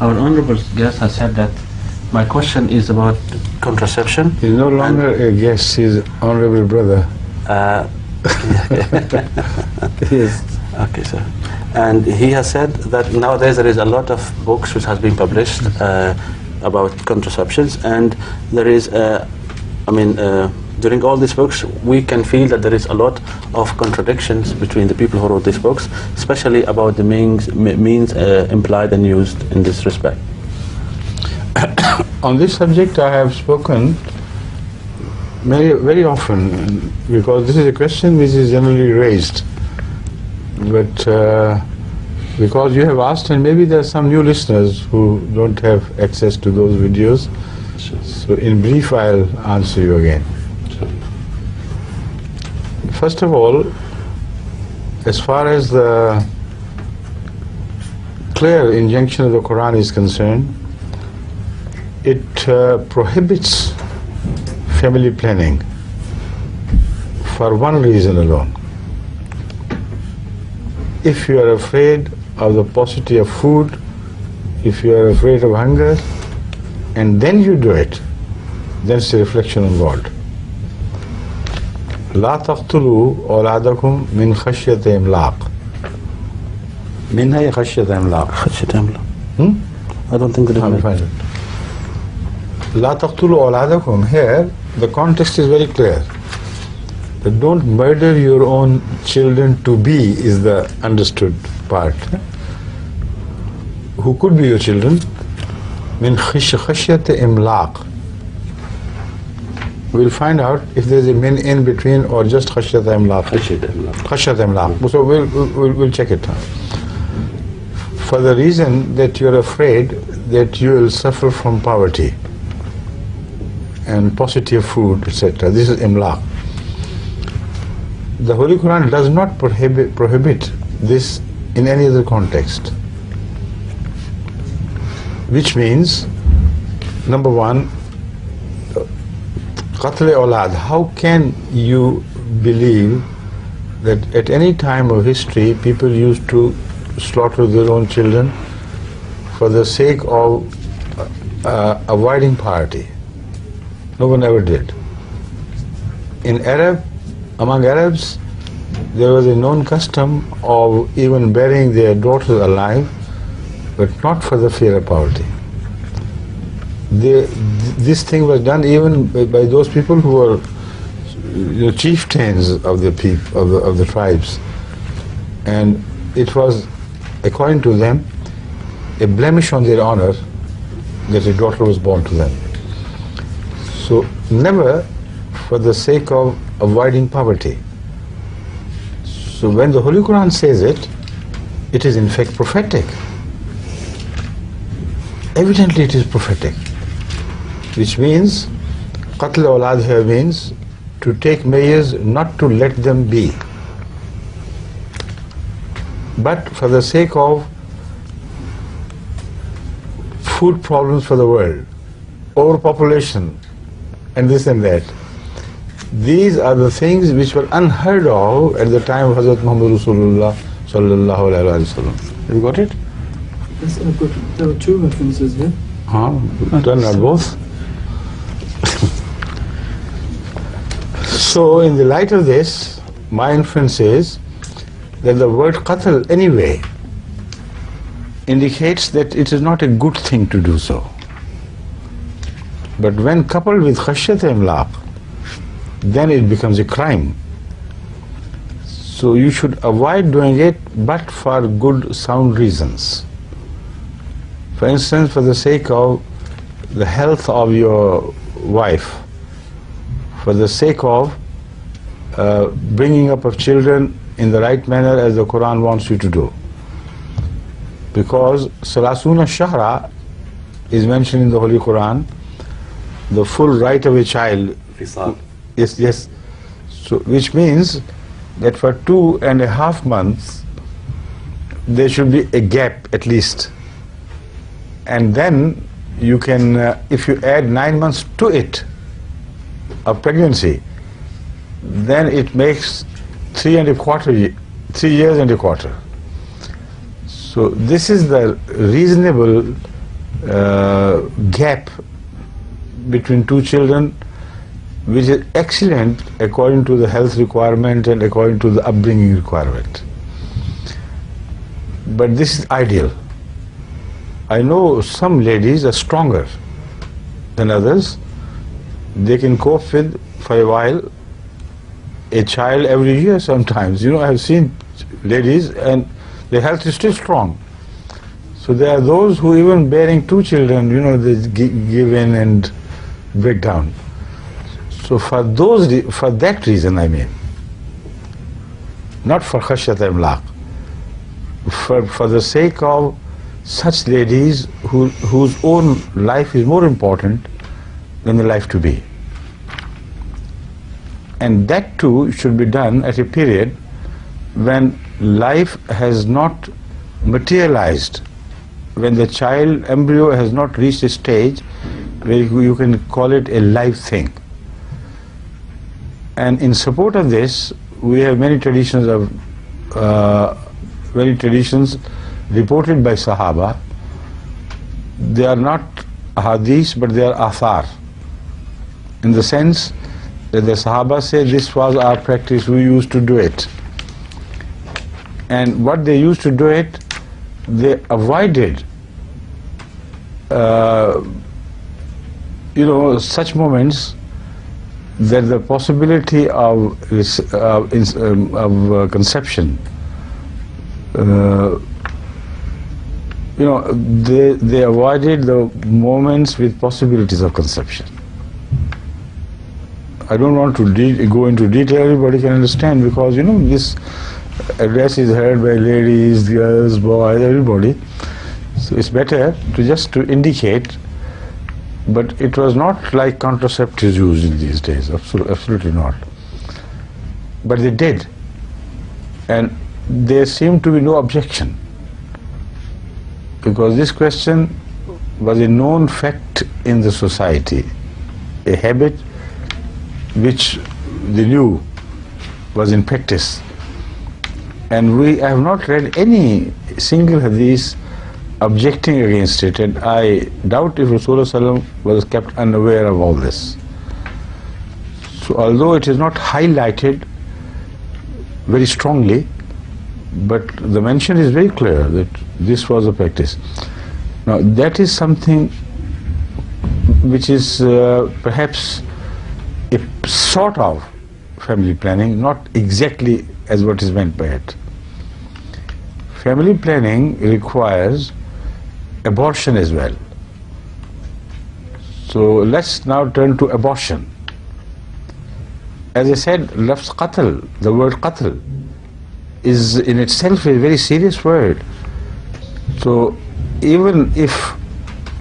Our honorable guest has said that my question is about contraception. He's no longer a guest, he's honorable brother. Yes. Okay, sir. And he has said that nowadays there is a lot of books which has been published about contraceptions, and there is, during all these books, we can feel that there is a lot of contradictions between the people who wrote these books, especially about the means implied and used in this respect. On this subject I have spoken very often, because this is a question which is generally raised. But because you have asked, and maybe there are some new listeners who don't have access to those videos, so in brief I'll answer you again. First of all, as far as the clear injunction of the Quran is concerned, it prohibits family planning for one reason alone. If you are afraid of the paucity of food, if you are afraid of hunger, and then you do it, then it's a reflection on God. لا تقتلوا أولادكم من خشية إملاق. من هي خشية إملاق؟ خشية إملاق. I don't think that is right. لا تقتلوا أولادكم. Here the context is very clear. But don't murder your own children to be is the understood part. Who could be your children? من خشية إملاق. We'll find out if there's a min in between or just خشية إملاق. خشية إملاق. So we'll check it out. For the reason that you're afraid that you will suffer from poverty and paucity of food, etc. This is imlaq. The Holy Quran does not prohibit this in any other context. Which means, number one, qatl awlad. How can you believe that at any time of history people used to slaughter their own children for the sake of avoiding poverty? No one ever did. Among Arabs, there was a known custom of even burying their daughters alive, but not for the fear of poverty. This thing was done even by those people who were chieftains of the tribes, and it was, according to them, a blemish on their honor that a daughter was born to them. So never for the sake of avoiding poverty. So when the Holy Quran says it, it is in fact prophetic. Evidently it is prophetic, which means qatl awlad here means to take measures not to let them be, but for the sake of food problems for the world, overpopulation, and this and that. These are the things which were unheard of at the time of Hazrat Muhammad Rasulullah sallallahu alaihi wasallam. Have you got it? Yes, I've got it. There are two references here. Turn out both. So in the light of this, my inference is that the word qatl anyway indicates that it is not a good thing to do so. But when coupled with khashyat imlaq, then it becomes a crime. So you should avoid doing it, but for good, sound reasons. For instance, for the sake of the health of your wife, for the sake of bringing up of children in the right manner as the Quran wants you to do. Because Salasuna Shahra is mentioned in the Holy Quran, the full right of a child. Yes. So, which means that for 2.5 months there should be a gap at least, and then you can, if you add 9 months to it of pregnancy, then it makes 3 years and a quarter. So this is the reasonable gap between two children, which is excellent according to the health requirement and according to the upbringing requirement. But this is ideal. I know some ladies are stronger than others. They can cope with, for a while, a child every year sometimes. I have seen ladies and their health is still strong. So there are those who even bearing two children, they give in and break down. So for that reason, not for khashyat imlaq, for the sake of such ladies whose own life is more important than the life to be. And that too should be done at a period when life has not materialized, when the child embryo has not reached a stage where you can call it a live thing. And in support of this, we have many traditions reported by Sahaba. They are not hadith, but they are athar, in the sense that the Sahaba say this was our practice, we used to do it. And what they used to do it, they avoided such moments that the possibility of conception, they avoided the moments with possibilities of conception. I don't want to go into detail, everybody can understand, because this address is heard by ladies, girls, boys, everybody. So it's better to indicate. But it was not like contraceptives used in these days, absolutely not. But they did, and there seemed to be no objection, because this question was a known fact in the society, a habit which they knew was in practice. And we have not read any single hadith objecting against it, and I doubt if Rasulullah was kept unaware of all this. So although it is not highlighted very strongly, but the mention is very clear that this was a practice. Now that is something which is perhaps a sort of family planning, not exactly as what is meant by it. Family planning requires abortion as well. So let's now turn to abortion. As I said, lafz qatl, the word qatl, is in itself a very serious word. So even if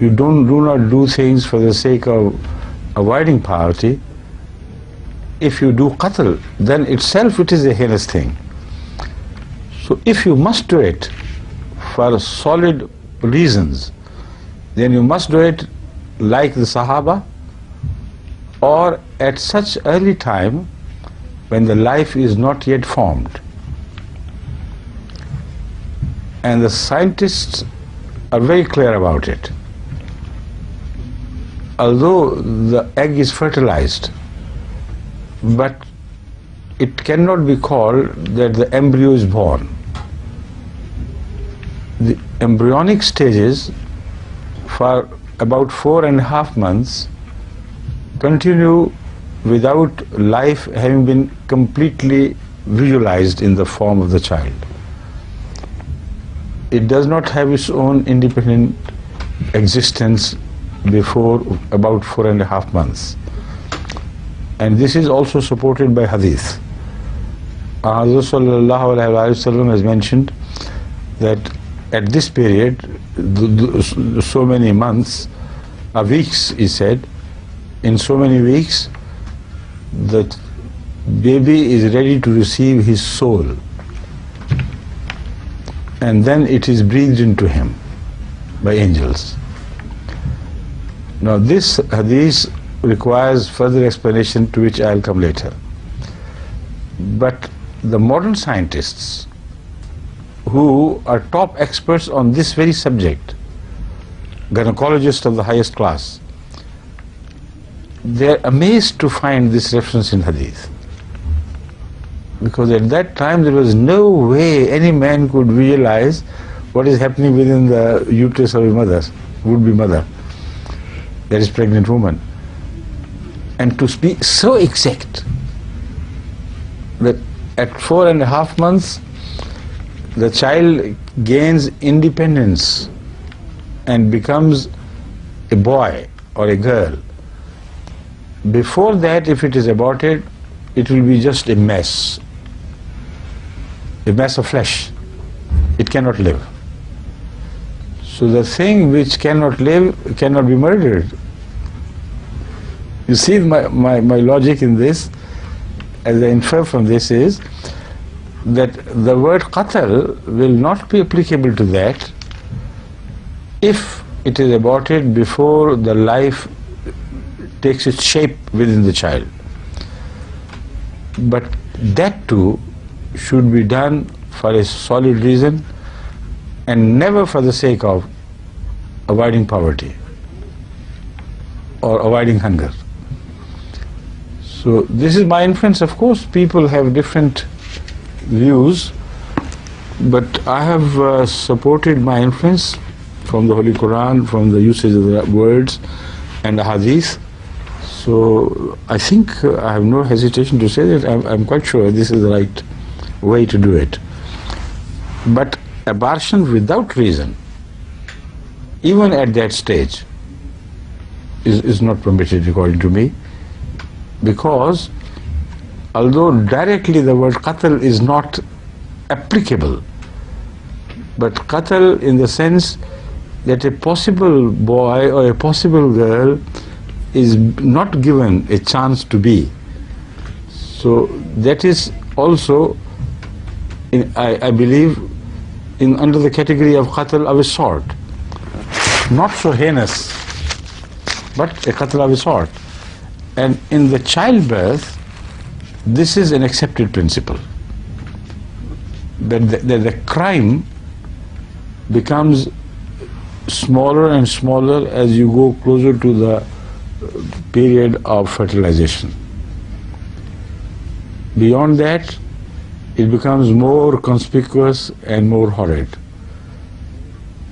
you do not do things for the sake of avoiding poverty, if you do qatl, then itself it is a heinous thing. So if you must do it for solid reasons, then you must do it like the Sahaba, or at such early time when the life is not yet formed. And the scientists are very clear about it. Although the egg is fertilized, but it cannot be called that the embryo is born. The embryonic stages for about 4.5 months continue without life having been completely visualized in the form of the child. It does not have its own independent existence before about 4.5 months. And this is also supported by hadith. Hadith sallallahu alaihi wasallam has mentioned that at this period, so many months, weeks, he said, in so many weeks, the baby is ready to receive his soul, and then it is breathed into him by angels. Now this hadith requires further explanation, to which I'll come later. But the modern scientists, who are top experts on this very subject, gynecologists of the highest class, they're amazed to find this reference in hadith. Because at that time there was no way any man could visualize what is happening within the uterus of a mother, would-be mother, that is pregnant woman. And to be so exact that at 4.5 months the child gains independence and becomes a boy or a girl. Before that, if it is aborted, it will be just a mess of flesh. It cannot live. So the thing which cannot live cannot be murdered. You see my logic in this, as I infer from this, is that the word qatl will not be applicable to that if it is aborted before the life takes its shape within the child. But that too should be done for a solid reason and never for the sake of avoiding poverty or avoiding hunger. So this is my inference. Of course, people have different views, but I have supported my inference from the Holy Quran, from the usage of the words and the hadith. So I think I have no hesitation to say that I'm quite sure this is the right way to do it. But abortion without reason, even at that stage, is not permitted according to me, because although directly the word qatl is not applicable, but qatl in the sense that a possible boy or a possible girl is not given a chance to be. So that is also, I believe, under the category of qatl of a sort. Not so heinous, but a qatl of a sort. And in the childbirth, this is an accepted principle. That the crime becomes smaller and smaller as you go closer to the period of fertilization. Beyond that, it becomes more conspicuous and more horrid.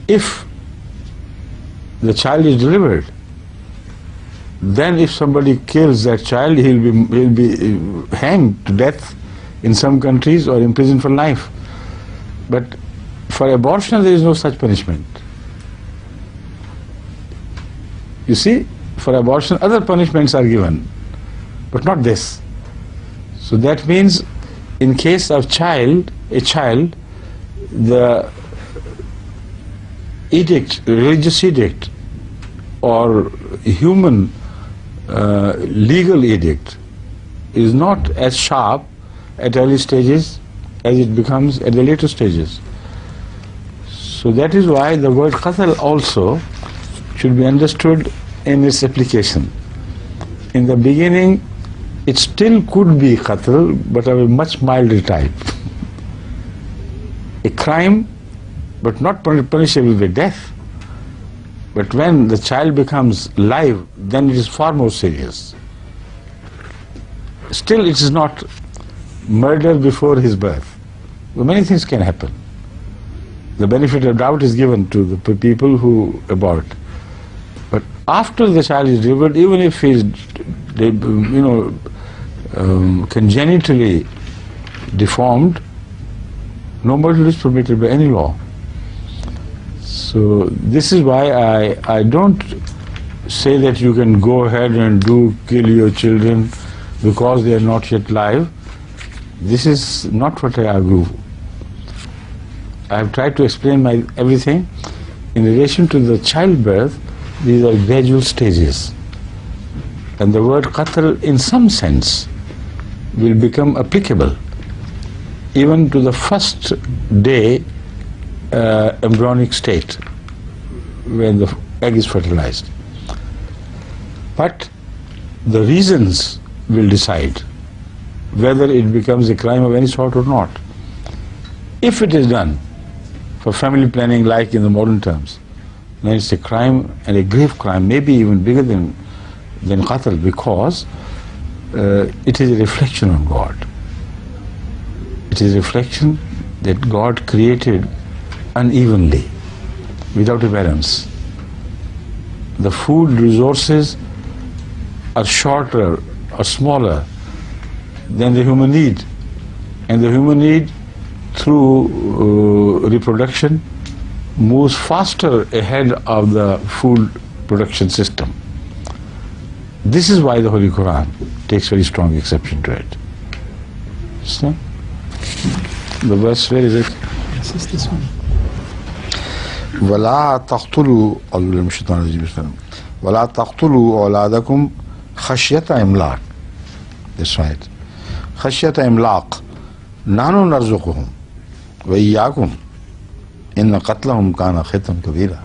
If the child is delivered, then if somebody kills that child, he'll be hanged to death in some countries or imprisoned for life. But for abortion, there is no such punishment. You see, for abortion, other punishments are given, but not this. So that means, in case of a child, the edict, religious edict, or human legal edict is not as sharp at early stages as it becomes at the later stages. So that is why the word qatl also should be understood in its application. In the beginning, it still could be qatl, but of a much milder type. A crime, but not punishable with death. But when the child becomes live, then it is far more serious. Still, it is not murder before his birth. Well, many things can happen. The benefit of doubt is given to the people who abort. But after the child is delivered, even if he is, congenitally deformed, no murder is permitted by any law. So this is why I don't say that you can go ahead and kill your children because they are not yet live. This is not what I argue. I have tried to explain everything. In relation to the childbirth, these are gradual stages. And the word qatl, in some sense, will become applicable even to the first day embryonic state, when the egg is fertilized. But the reasons will decide whether it becomes a crime of any sort or not. If it is done for family planning, like in the modern terms, then it's a crime, and a grave crime, maybe even bigger than qatl, because it is a reflection on God. It is a reflection that God created unevenly, without a balance. The food resources are shorter or smaller than the human need, and the human need through reproduction moves faster ahead of the food production system. This is why the Holy Quran takes very strong exception to it. So, the verse, where is it? Yes, it's this one. وَلَا تَقْتُلُوا وَلَا تَقْتُلُوا أَوْلَادَكُمْ خَشْيَةَ إِمْلَاقٍ. That's right. خَشْيَةَ إِمْلَاقٍ نَحْنُ نَرْزُقُهُمْ وَإِيَّاكُمْ إِنَّ قَتْلَهُمْ كَانَ خِطًّا كَبِيرًا.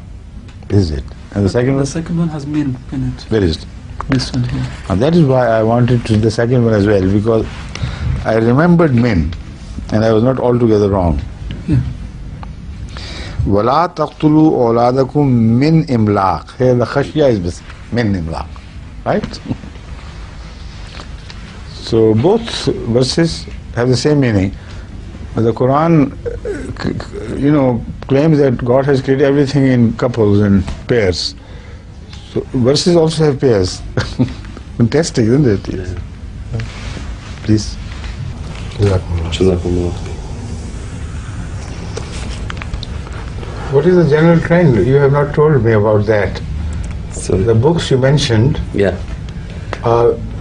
This is it. And the second one? The second one has men in it. Where is it? This one here. And that is why I wanted to the second one as well, because I remembered men, and I was not altogether wrong. Yeah. وَلَا تَقْتُلُوا أَوْلَادَكُمْ مِنْ إِمْلَاقٍ. Here the khashya is min imlaq, right? So both verses have the same meaning. But the Quran, claims that God has created everything in couples and pairs. So verses also have pairs. Fantastic, isn't it? Yeah. Please. What is the general trend? You have not told me about that. So The books you mentioned yeah.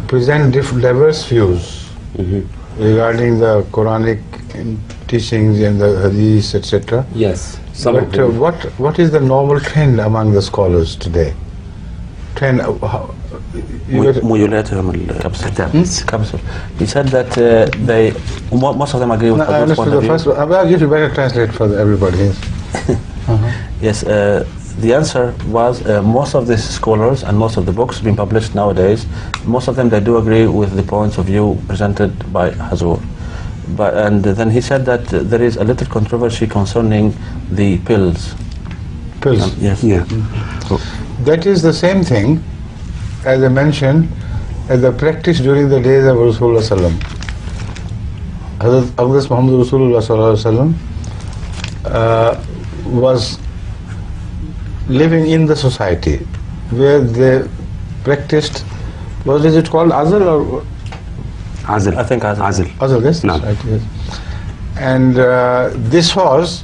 present diverse views regarding the Quranic teachings and the Hadith, etc. Yes. But what is the normal trend among the scholars today? Trend. ميولاتهم الكبسول. He said that most of them agree with No, I Hadith's point understood of the view. first one. Well, you better translate for everybody. Yes, the answer was most of these scholars and most of the books being published nowadays, most of them they do agree with the points of view presented by Hazur. And then he said that there is a little controversy concerning the pills. Pills. Yes. Yeah. That is the same thing, as I mentioned, as the practice during the days of Rasulullah Sallam. Hazrat Muhammad Rasulullah Sallallahu was living in the society where they practiced, what is it called, azl or Azl. I think Azl. azl? Yes, No. right, yes. And this was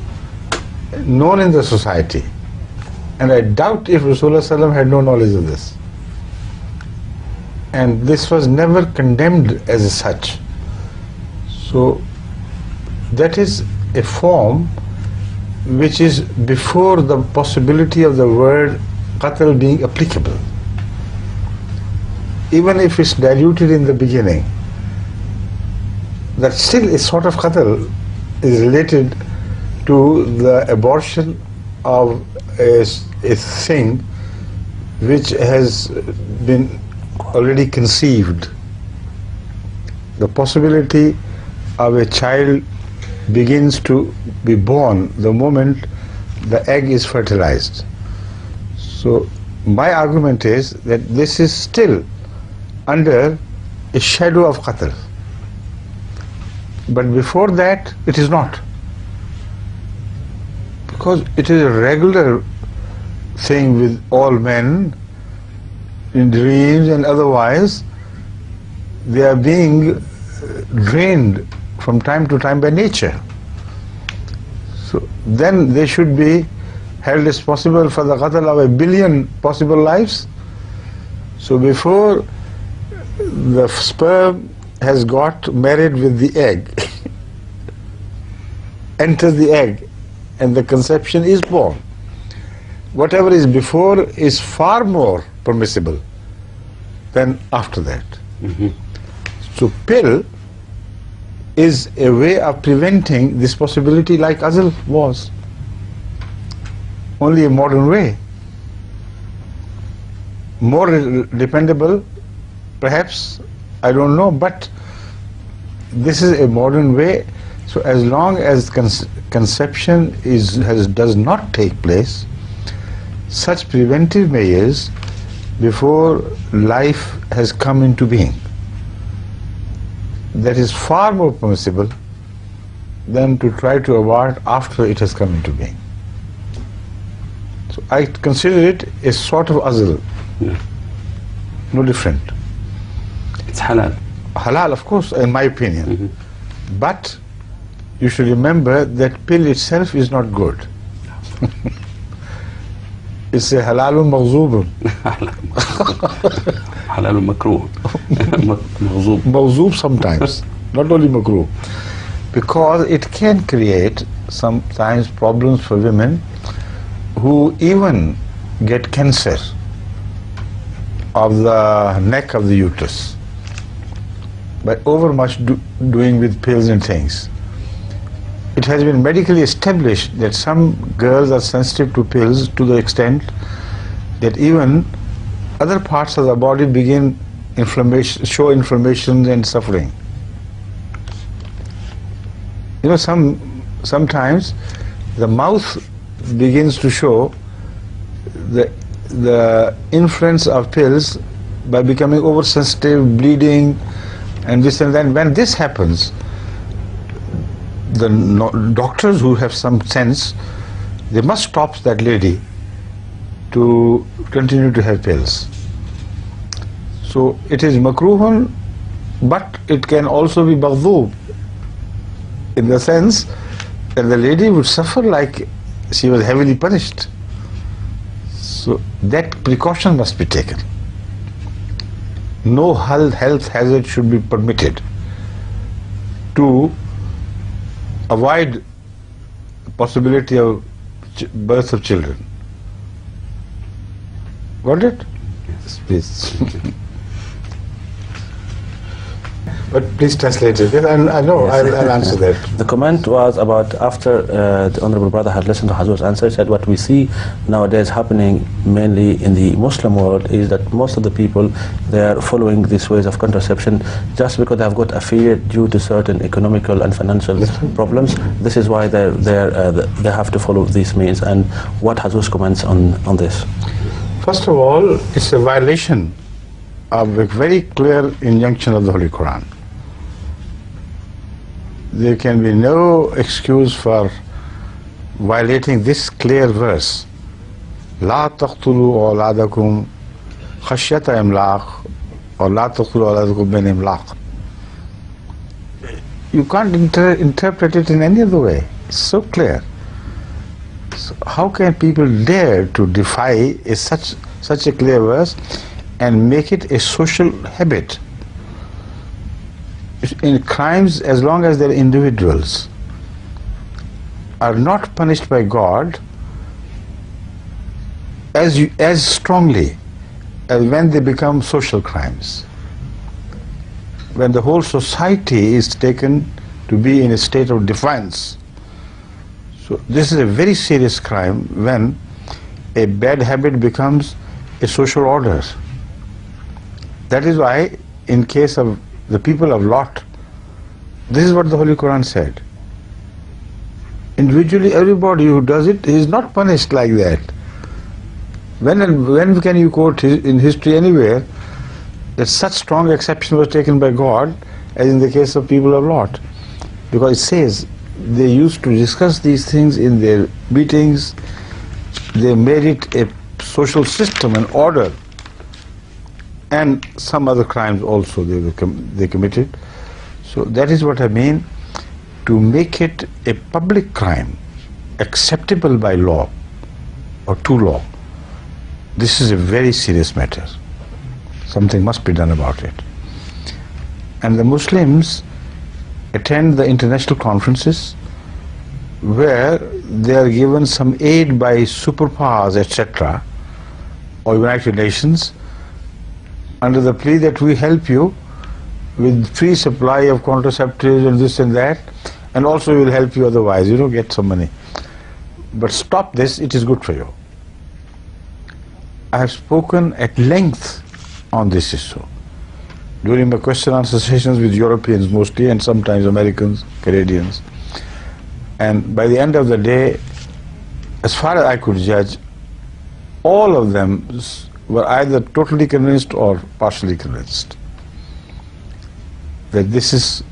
known in the society, and I doubt if Rasulullah Sallam had no knowledge of this. And this was never condemned as such. So that is a form which is before the possibility of the word qatl being applicable. Even if it's diluted in the beginning, that still a sort of qatl is related to the abortion of a thing which has been already conceived. The possibility of a child begins to be born the moment the egg is fertilized. So my argument is that this is still under a shadow of qatl. But before that, it is not. Because it is a regular thing with all men, in dreams and otherwise, they are being drained from time to time by nature. So then they should be held responsible for the qatl of 1 billion possible lives. So before the sperm has got married with the egg, enters the egg, and the conception is born, whatever is before is far more permissible than after that. So pill is a way of preventing this possibility, like azl was. Only a modern way. More dependable, perhaps, I don't know, but this is a modern way. So as long as conception does not take place, such preventive measures before life has come into being. That is far more permissible than to try to abort after it has come into being. So I consider it a sort of azl, no different. It's halal. Halal, of course, in my opinion. But you should remember that pill itself is not good. It's a halalun maghzoobun. Halalun makruh. Maghzoob. Maghzoob sometimes, not only makruh. Because it can create sometimes problems for women who even get cancer of the neck of the uterus by overmuch doing with pills and things. It has been medically established that some girls are sensitive to pills to the extent that even other parts of the body begin show inflammation and suffering. You know, sometimes the mouth begins to show the influence of pills by becoming oversensitive, bleeding, and this and that. When this happens, the doctors who have some sense, they must stop that lady to continue to have pills. So it is makruhun, but it can also be maghdoob, in the sense that the lady would suffer like she was heavily punished. So that precaution must be taken. No health hazard should be permitted to avoid the possibility of birth of children. Got it? Yes, please. But please translate it. I know, yes. I'll answer that. The comment was about after the Honorable Brother had listened to Hazur's answer, said what we see nowadays happening mainly in the Muslim world is that most of the people, they are following these ways of contraception just because they have got a fear due to certain economical and financial problems. This is why they have to follow these means. And what Hazur's comments on this? First of all, it's a violation of a very clear injunction of the Holy Quran. There can be no excuse for violating this clear verse. لا تقتلوا أولادكم خشية إملاق or لا تقتلوا أولادكم من إملاق. You can't interpret it in any other way. It's so clear. So how can people dare to defy such a clear verse and make it a social habit? In crimes, as long as they're individuals, are not punished by God as strongly as when they become social crimes. When the whole society is taken to be in a state of defiance. So this is a very serious crime when a bad habit becomes a social order. That is why in case of the people of Lot, this is what the Holy Quran said. Individually, everybody who does it is not punished like that. When can you quote in history anywhere that such strong exception was taken by God as in the case of people of Lot? Because it says they used to discuss these things in their meetings. They made it a social system, an order. And some other crimes also they committed. So that is what I mean, to make it a public crime, acceptable by law or to law. This is a very serious matter. Something must be done about it. And the Muslims attend the international conferences where they are given some aid by superpowers, etc., or United Nations, under the plea that we help you with free supply of contraceptives and this and that, and also we will help you otherwise, get some money. But stop this, it is good for you. I have spoken at length on this issue during my question and answer sessions with Europeans mostly, and sometimes Americans, Canadians. And by the end of the day, as far as I could judge, all of them were either totally convinced or partially convinced that this is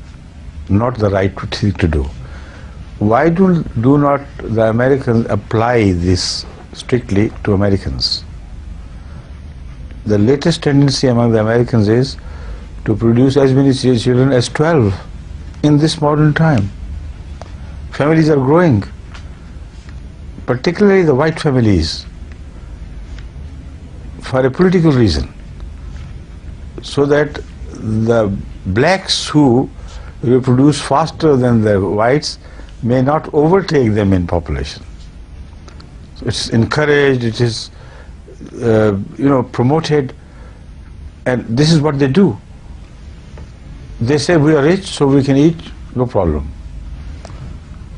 not the right thing to do. Why do not the Americans apply this strictly to Americans? The latest tendency among the Americans is to produce as many children as 12 in this modern time. Families are growing, particularly the white families, for a political reason, so that the blacks who reproduce faster than the whites may not overtake them in population. So it's encouraged, it is promoted, and this is what they do. They say we are rich so we can eat, no problem.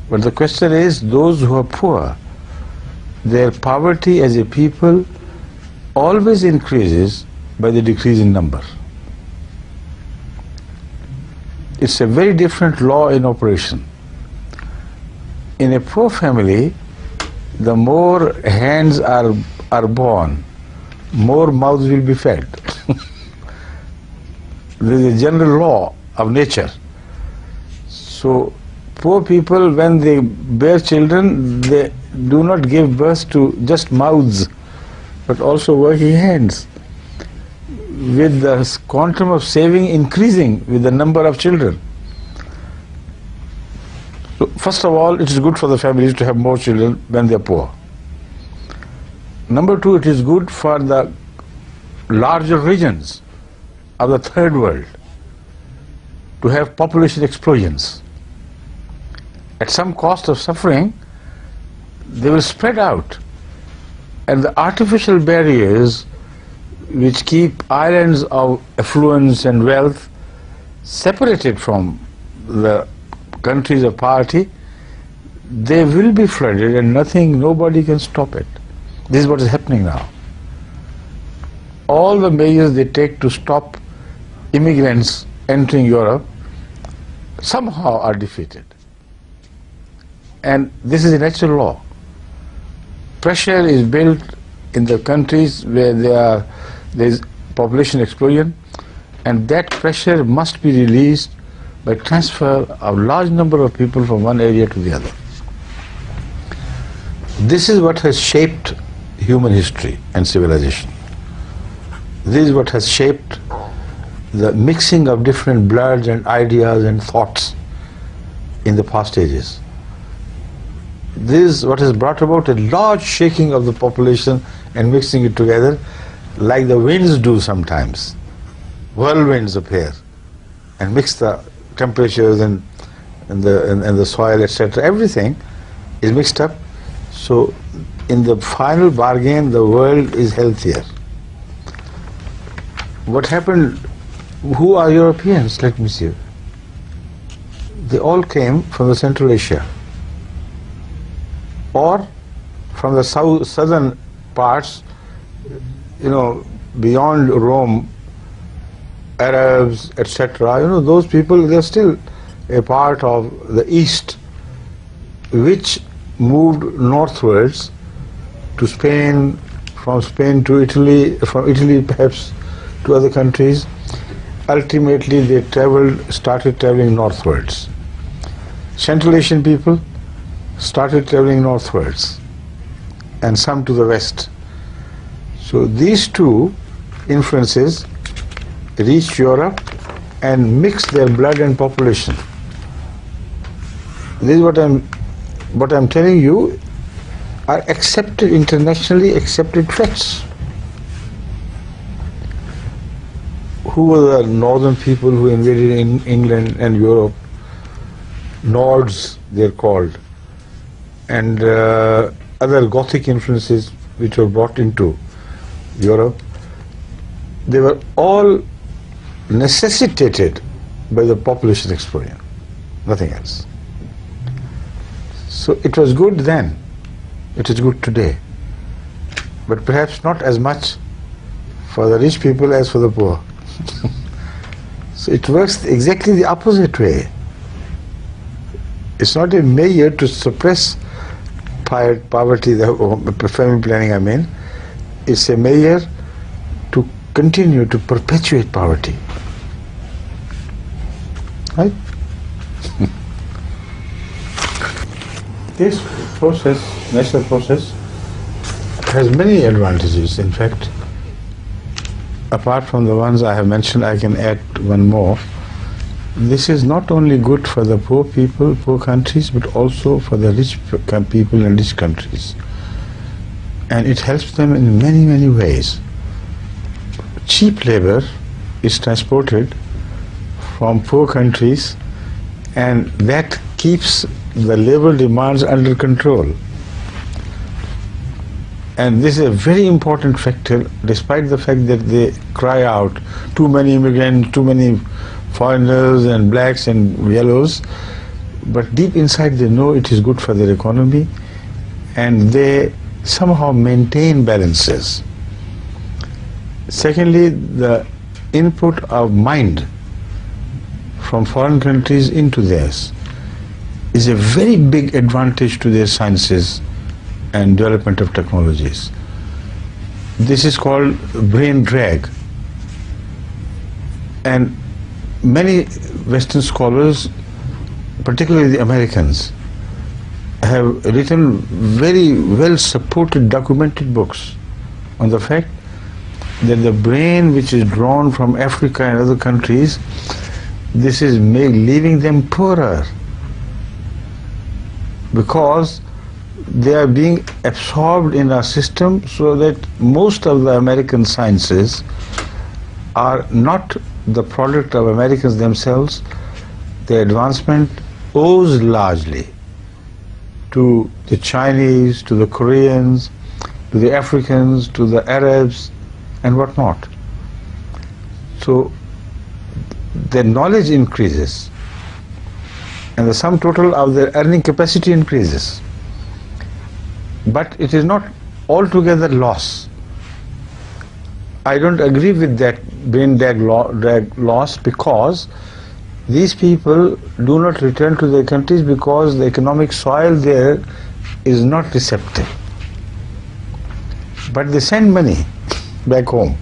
But the question is, those who are poor, their poverty as a people always increases by the decrease in number. It's a very different law in operation. In a poor family, the more hands are born, more mouths will be fed. There is a general law of nature. So poor people, when they bear children, they do not give birth to just mouths, but also working hands, with the quantum of saving increasing with the number of children. So first of all, it is good for the families to have more children when they are poor. Number two, it is good for the larger regions of the third world to have population explosions. At some cost of suffering, they will spread out, and the artificial barriers which keep islands of affluence and wealth separated from the countries of poverty, they will be flooded, and nobody can stop it. This is what is happening now. All the measures they take to stop immigrants entering Europe somehow are defeated. And this is a natural law. Pressure is built in the countries where there is population explosion, and that pressure must be released by transfer of large number of people from one area to the other. This is what has shaped human history and civilization. This is what has shaped the mixing of different bloods and ideas and thoughts in the past ages. This is what has brought about a large shaking of the population and mixing it together, like the winds do sometimes. Whirlwinds appear and mix the temperatures and the soil, etc. Everything is mixed up. So in the final bargain, the world is healthier. What happened? Who are Europeans? Let me see. They all came from the Central Asia, or from the southern parts, beyond Rome, Arabs, etc. Those people, they are still a part of the East, which moved northwards to Spain, from Spain to Italy, from Italy perhaps to other countries. Ultimately they started traveling northwards. Central Asian people started traveling northwards, and some to the west. So these two influences reached Europe and mixed their blood and population. This is what I'm telling you are accepted, internationally accepted facts. Who were the northern people who invaded in England and Europe? Nords, they're called, and other Gothic influences which were brought into Europe. They were all necessitated by the population explosion, nothing else. So it was good then, it is good today, but perhaps not as much for the rich people as for the poor. So it works exactly the opposite way. It's not a measure to suppress poverty, the family planning, it's a measure to continue to perpetuate poverty. Right? This process, national process, has many advantages. In fact, apart from the ones I have mentioned, I can add one more. This is not only good for the poor people, poor countries, but also for the rich people in rich countries. And it helps them in many, many ways. Cheap labor is transported from poor countries, and that keeps the labor demands under control. And this is a very important factor, despite the fact that they cry out, too many immigrants, too many foreigners and blacks and yellows, but deep inside they know it is good for their economy, and they somehow maintain balances. Secondly, the input of mind from foreign countries into theirs is a very big advantage to their sciences and development of technologies. This is called brain drag. And many Western scholars, particularly the Americans, have written very well supported, documented books on the fact that the brain which is drawn from Africa and other countries, this is leaving them poorer, because they are being absorbed in our system, so that most of the American sciences are not the product of Americans themselves. The advancement owes largely to the Chinese, to the Koreans, to the Africans, to the Arabs, and whatnot. So their knowledge increases, and the sum total of their earning capacity increases. But it is not altogether loss. I don't agree with that brain drag loss, because these people do not return to their countries because the economic soil there is not receptive. But they send money back home.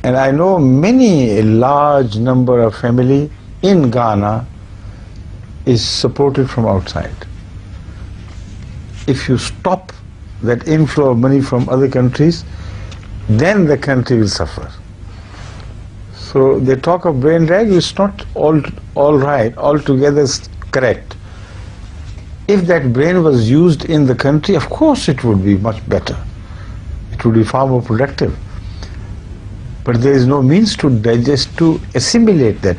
And I know a large number of family in Ghana is supported from outside. If you stop that inflow of money from other countries, then the country will suffer. So they talk of brain drag, it's not all right, altogether correct. If that brain was used in the country, of course it would be much better. It would be far more productive. But there is no means to digest, to assimilate that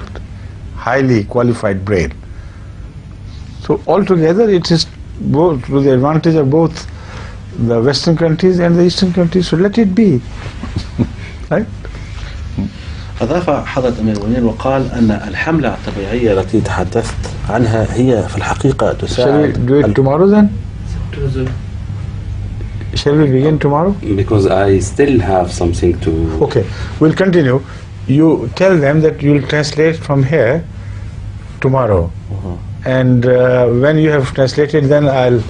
highly qualified brain. So altogether it is both to the advantage of both the Western countries and the Eastern countries, so let it be. Right? أضاف حضرة أمير المؤمنين وقال أن الحملة الطبيعية التي تحدثت عنها هي في الحقيقة تساعد. Shall we do it tomorrow then? Shall we begin tomorrow? Because I still have something to... Okay, we'll continue. You tell them that you'll translate from here tomorrow. And when you have translated, then I'll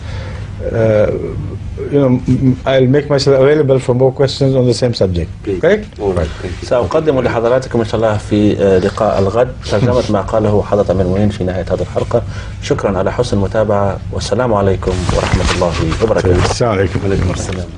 make myself available for more questions on the same subject. Please. Correct? All right, thank you. سأقدم لحضراتكم إن شاء الله في لقاء الغد ترجمة ما قاله حضرة أمير المؤمنين في نهاية هذه الحلقة. شكرا على حسن المتابعة، والسلام عليكم ورحمة الله وبركاته. السلام عليكم. وعليكم السلام.